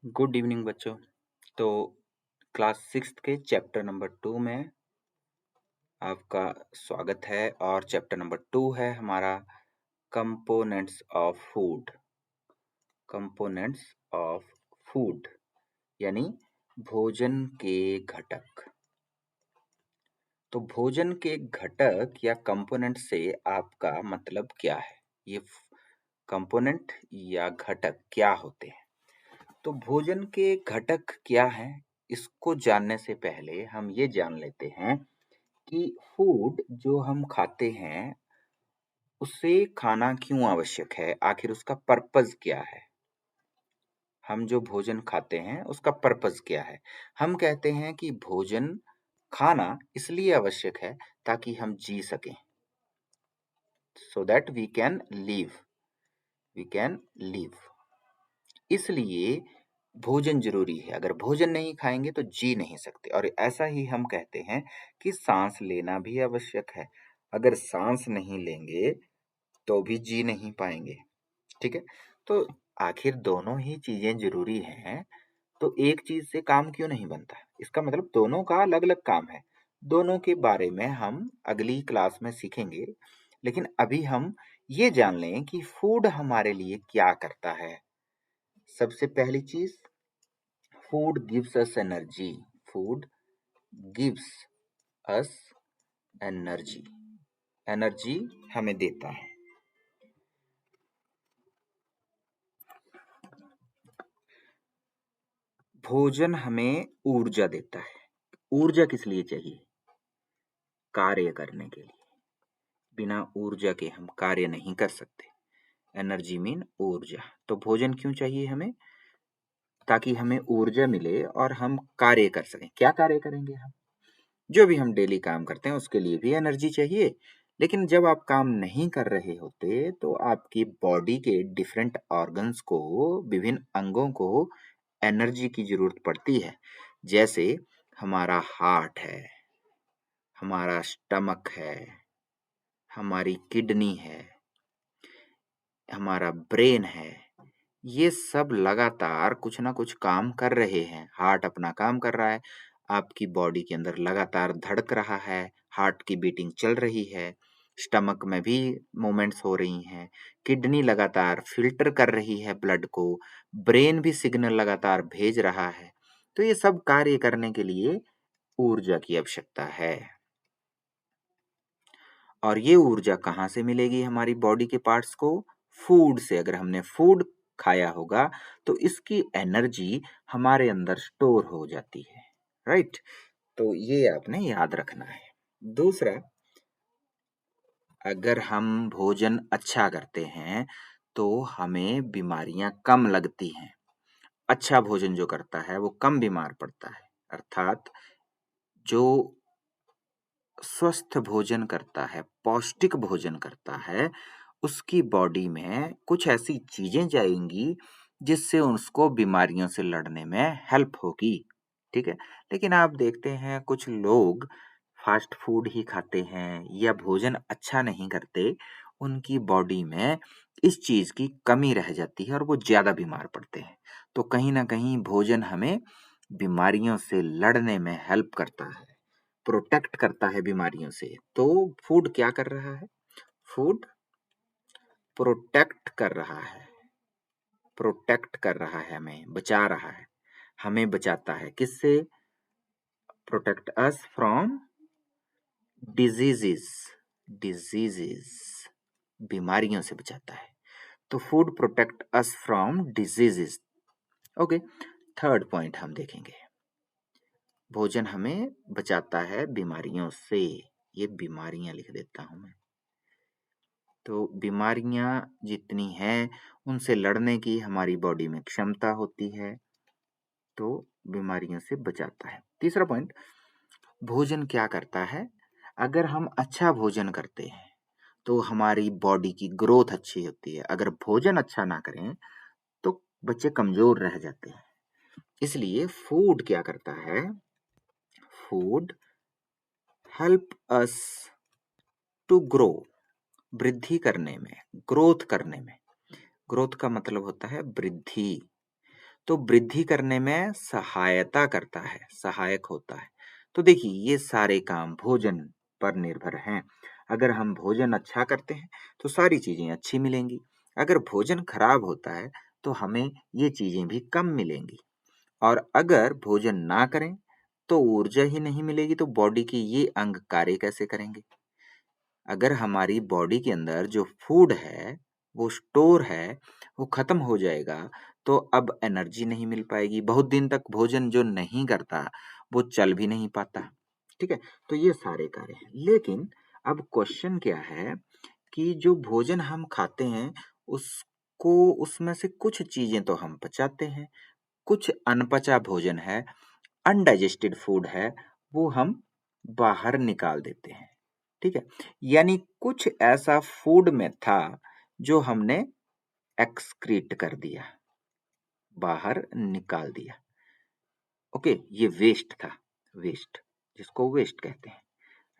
Good evening बच्चों। तो class sixth के चैप्टर नंबर 2 में आपका स्वागत है और चैप्टर नंबर 2 है हमारा components of food. Components of food यानी भोजन के घटक। तो भोजन के घटक या कंपोनेंट से आपका मतलब क्या है? ये कंपोनेंट या घटक क्या होते हैं? तो भोजन के घटक क्या हैं? इसको जानने से पहले हम ये जान लेते हैं कि फूड जो हम खाते हैं, उसे खाना क्यों आवश्यक है? आखिर उसका पर्पज़ क्या है? हम जो भोजन खाते हैं, उसका पर्पज़ क्या है? हम कहते हैं कि भोजन खाना इसलिए आवश्यक है ताकि हम जी सकें, so that we can live. इसलिए भोजन ज़रूरी है, अगर भोजन नहीं खाएँगे तो जी नहीं सकते और ऐसा ही हम कहते हैं कि साँस लेना भी आवश्यक है। अगर साँस नहीं लेंगे तो भी जी नहीं पाएँगे, ठीक है? तो आखिर दोनों ही चीज़ें ज़रूरी हैं, तो एक चीज़ से काम क्यों नहीं बनता? इसका मतलब दोनों का अलग-अलग काम है। दोनों के बारे में हम अगली क्लास में सीखेंगे, लेकिन अभी हम ये जान लें कि फूड हमारे लिए क्या करता है। सबसे पहली चीज़, food gives us energy. Food gives us energy. Energy हमें देता है। भोजन हमें ऊर्जा देता है। ऊर्जा किस लिए चाहिए? कार्य करने के लिए। बिना ऊर्जा के हम कार्य नहीं कर सकते। एनर्जी मीन ऊर्जा। तो भोजन क्यों चाहिए हमें? ताकि हमें ऊर्जा मिले और हम कार्य कर सकें। क्या कार्य करेंगे हम? जो भी हम डेली काम करते हैं उसके लिए भी एनर्जी चाहिए। लेकिन जब आप काम नहीं कर रहे होते तो आपकी बॉडी के डिफरेंट ऑर्गन्स को, विभिन्न अंगों को एनर्जी की जरूरत पड़ती है। जैसे हमारा हार्ट है, हमारा स्टमक है, हमारी किडनी है, हमारा ब्रेन है। ये सब लगातार कुछ ना कुछ काम कर रहे हैं। हार्ट अपना काम कर रहा है, आपकी बॉडी के अंदर लगातार धड़क रहा है, हार्ट की बीटिंग चल रही है, स्टमक में भी मूवमेंट्स हो रही हैं, किडनी लगातार फिल्टर कर रही है ब्लड को, ब्रेन भी सिग्नल लगातार भेज रहा है। तो ये सब कार्य करने के लिए ऊर्जा की आवश्यकता है। और ये ऊर्जा कहाँ से मिलेगी हमारी बॉडी के पार्ट्स को? फूड से। अगर हमने फूड खाया होगा तो इसकी एनर्जी हमारे अंदर स्टोर हो जाती है, राइट? तो ये आपने याद रखना है। दूसरा, अगर हम भोजन अच्छा करते हैं तो हमें बीमारियां कम लगती हैं। अच्छा भोजन जो करता है वो कम बीमार पड़ता है। अर्थात जो स्वस्थ भोजन करता है, पौष्टिक भोजन करता है, उसकी बॉडी में कुछ ऐसी चीजें जाएंगी जिससे उसको बीमारियों से लड़ने में हेल्प होगी, ठीक है? लेकिन आप देखते हैं कुछ लोग फास्ट फूड ही खाते हैं या भोजन अच्छा नहीं करते, उनकी बॉडी में इस चीज की कमी रह जाती है और वो ज्यादा बीमार पड़ते हैं। तो कहीं ना कहीं भोजन हमें बीमारियों से लड़ने में हेल्प करता है, प्रोटेक्ट करता है बीमारियों से। तो फूड क्या कर रहा है? फूड प्रोटेक्ट कर रहा है। प्रोटेक्ट कर रहा है, हमें बचा रहा है। हमें बचाता है किससे? Protect us from diseases. Diseases, बीमारियों से बचाता है। तो food protect us from diseases. Okay, third point हम देखेंगे। भोजन हमें बचाता है बीमारियों से। ये बीमारियां लिख देता हूं मैं। तो बीमारियां जितनी हैं उनसे लड़ने की हमारी बॉडी में क्षमता होती है, तो बीमारियों से बचाता है। तीसरा पॉइंट, भोजन क्या करता है? अगर हम अच्छा भोजन करते हैं तो हमारी बॉडी की ग्रोथ अच्छी होती है। अगर भोजन अच्छा ना करें तो बच्चे कमजोर रह जाते हैं। इसलिए फूड क्या करता है? Food help us to grow, वृद्धि करने में, ग्रोथ करने में। ग्रोथ का मतलब होता है वृद्धि। तो वृद्धि करने में सहायता करता है, सहायक होता है। तो देखिए ये सारे काम भोजन पर निर्भर हैं। अगर हम भोजन अच्छा करते हैं तो सारी चीजें अच्छी मिलेंगी। अगर भोजन खराब होता है तो हमें ये चीजें भी कम मिलेंगी। और अगर भोजन ना करें तो ऊर्जा ही नहीं मिलेगी, तो बॉडी के ये अंग कार्य कैसे करेंगे? अगर हमारी बॉडी के अंदर जो फूड है, वो स्टोर है, वो खत्म हो जाएगा, तो अब एनर्जी नहीं मिल पाएगी। बहुत दिन तक भोजन जो नहीं करता, वो चल भी नहीं पाता। ठीक है? तो ये सारे कार्य हैं। लेकिन अब क्वेश्चन क्या है कि जो भोजन हम खाते हैं, उसको उसमें से कुछ चीजें तो हम पचाते हैं, कुछ अनपचा भोजन है, अनडाइजेस्टेड फूड है, वो हम बाहर निकाल देते हैं। ठीक है? यानी कुछ ऐसा फूड में था जो हमने एक्सक्रीट कर दिया, बाहर निकाल दिया। ओके, ये वेस्ट था, वेस्ट, जिसको वेस्ट कहते हैं,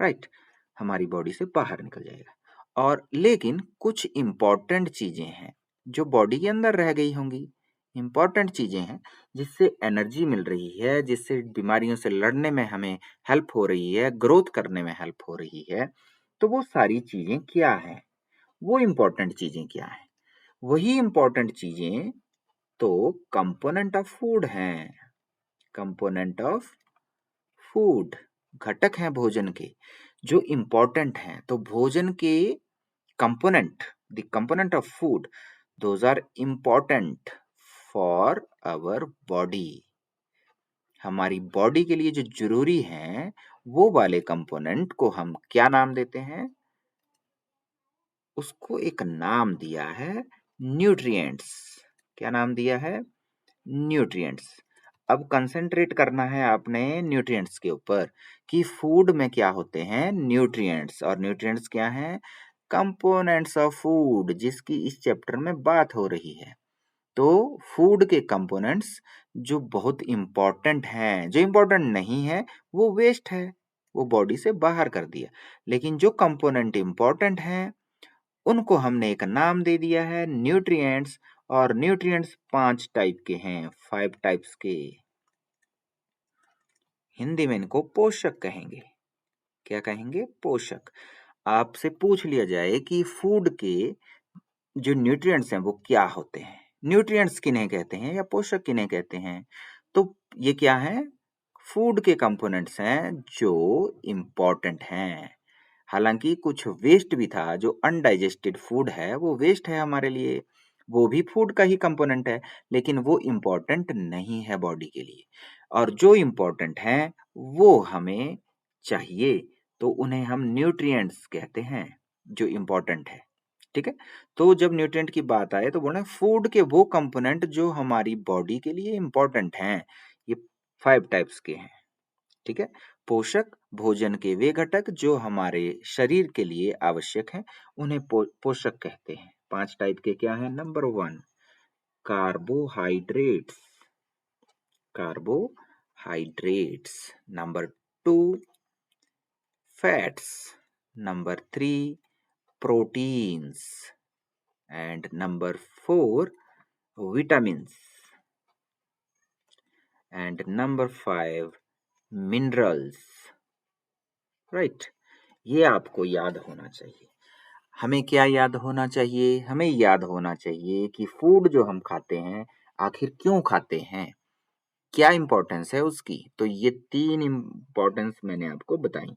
राइट? हमारी बॉडी से बाहर निकल जाएगा। और लेकिन कुछ इंपॉर्टेंट चीजें हैं जो बॉडी के अंदर रह गई होंगी। इंपॉर्टेंट चीजें हैं जिससे एनर्जी मिल रही है, जिससे बीमारियों से लड़ने में हमें हेल्प हो रही है, ग्रोथ करने में हेल्प हो रही है। तो वो सारी चीजें क्या हैं? वो इंपॉर्टेंट चीजें क्या हैं? वही इंपॉर्टेंट चीजें तो कंपोनेंट ऑफ फूड हैं। कंपोनेंट ऑफ फूड, घटक हैं भोजन के जो इंपॉर्टेंट हैं। तो भोजन के component, the component of food, those are important for our body. हमारी बॉडी के लिए जो जरूरी हैं, वो वाले कंपोनेंट को हम क्या नाम देते हैं? उसको एक नाम दिया है न्यूट्रिएंट्स। क्या नाम दिया है? न्यूट्रिएंट्स। अब कंसंट्रेट करना है आपने न्यूट्रिएंट्स के ऊपर कि फूड में क्या होते हैं? न्यूट्रिएंट्स। और न्यूट्रिएंट्स क्या हैं? कंपोनेंट्स ऑफ फूड, जिसकी इस चैप्टर में बात हो रही है। तो फूड के कंपोनेंट्स जो बहुत इंपॉर्टेंट हैं, जो इंपॉर्टेंट नहीं है वो वेस्ट है, वो बॉडी से बाहर कर दिया। लेकिन जो कंपोनेंट इंपॉर्टेंट हैं उनको हमने एक नाम दे दिया है न्यूट्रिएंट्स। और न्यूट्रिएंट्स 5 टाइप के हैं, 5 टाइप्स के। हिंदी में इनको पोषक कहेंगे। क्या कहेंगे? पोषक। आपसे पूछ लिया जाए कि फूड के जो न्यूट्रिएंट्स हैं वो क्या होते हैं, न्यूट्रिएंट्स किन्हें कहते हैं या पोषक किन्हें कहते हैं, तो ये क्या है? फूड के कंपोनेंट्स हैं जो इंपॉर्टेंट हैं। हालांकि कुछ वेस्ट भी था, जो अनडाइजेस्टेड फूड है वो वेस्ट है हमारे लिए, वो भी फूड का ही कंपोनेंट है, लेकिन वो इंपॉर्टेंट नहीं है बॉडी के लिए। और जो इंपॉर्टेंट है वो हमें चाहिए, तो उन्हें हम न्यूट्रिएंट्स कहते हैं, जो इंपॉर्टेंट है। ठीक है? तो जब न्यूट्रिएंट की बात आए तो बोले फूड के वो कंपोनेंट जो हमारी बॉडी के लिए इंपॉर्टेंट हैं। ये 5 टाइप्स के हैं। ठीक है? पोषक, भोजन के वे घटक जो हमारे शरीर के लिए आवश्यक हैं, उन्हें पोषक कहते हैं। 5 टाइप के क्या हैं? Number 1, carbohydrates. Carbohydrates. Number 2, fats. Number 3, proteins. And number 4, vitamins. And number 5, minerals. Right? ये आपको याद होना चाहिए। हमें क्या याद होना चाहिए? हमें याद होना चाहिए कि फूड जो हम खाते हैं आखिर क्यों खाते हैं, क्या इंपॉर्टेंस है उसकी। तो ये 3 इंपॉर्टेंस मैंने आपको बताई।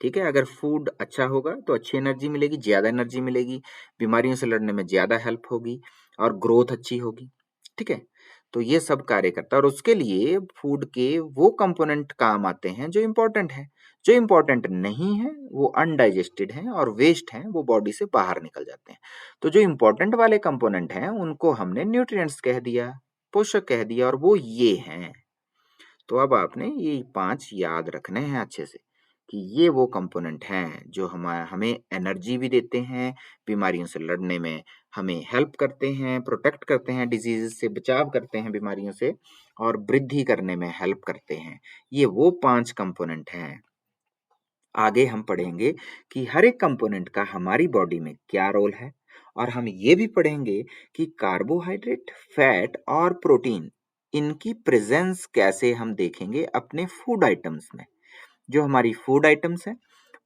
ठीक है? अगर फूड अच्छा होगा तो अच्छी एनर्जी मिलेगी, ज्यादा एनर्जी मिलेगी, बीमारियों से लड़ने में ज्यादा हेल्प होगी और ग्रोथ अच्छी होगी। ठीक है? तो ये सब कार्य करता है और उसके लिए फूड के वो कंपोनेंट काम आते हैं जो इंपॉर्टेंट है। जो इंपॉर्टेंट नहीं है वो अनडाइजेस्टेड हैं और वेस्ट हैं, वो बॉडी से बाहर निकल जाते हैं। तो जो इंपॉर्टेंट वाले कंपोनेंट हैं उनको हमने न्यूट्रिएंट्स कह दिया, पोषक कह दिया, और वो ये हैं। तो अब आपने ये 5 याद रखने हैं अच्छे से कि ये वो कंपोनेंट हैं जो हमें एनर्जी भी देते हैं, बीमारियों से लड़ने में हमें हेल्प करते हैं, प्रोटेक्ट करते हैं, डिजीज से बचाव करते हैं बीमारियों से, और वृद्धि करने में हेल्प करते हैं। ये वो 5 कंपोनेंट हैं। आगे हम पढ़ेंगे कि हर एक कंपोनेंट का हमारी बॉडी में क्या रोल है और हम ये भी पढ़ेंगे कि कार्बोहाइड्रेट, फैट और प्रोटीन इनकी प्रेजेंस कैसे हम देखेंगे अपने फूड आइटम्स में। जो हमारी फूड आइटम्स हैं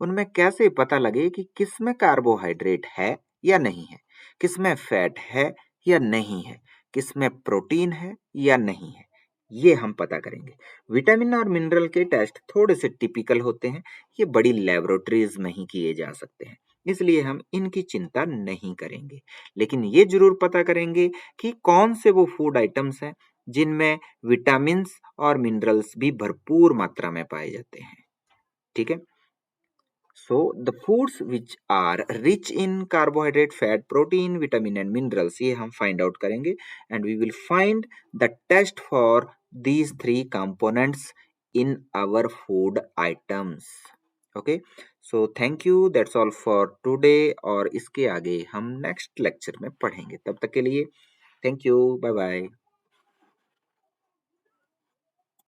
उनमें कैसे पता लगे कि किसमें कार्बोहाइड्रेट है या नहीं है, किसमें फैट है या नहीं है, किसमें प्रोटीन है या नहीं है, ये हम पता करेंगे। विटामिन और मिनरल के टेस्ट थोड़े से टिपिकल होते हैं, ये बड़ी लेबोरेटरीज में ही किए जा सकते हैं, इसलिए हम इनकी चिंता नहीं करेंगे। लेकिन ये जरूर पता करेंगे कि कौन से वो फूड आइटम्स हैं जिनमें विटामिन्स और मिनरल्स भी भरपूर मात्रा में पाए जाते हैं। ठीक है। So the foods which are rich in carbohydrate, fat, protein, vitamin and minerals, ये हम फाइंड आउट करेंगे and we will find the test for these three components in our food items. Okay, so thank you, that's all for today. और इसके आगे हम next lecture में पढ़ेंगे। तब तक के लिए थैंक यू, बाय बाय।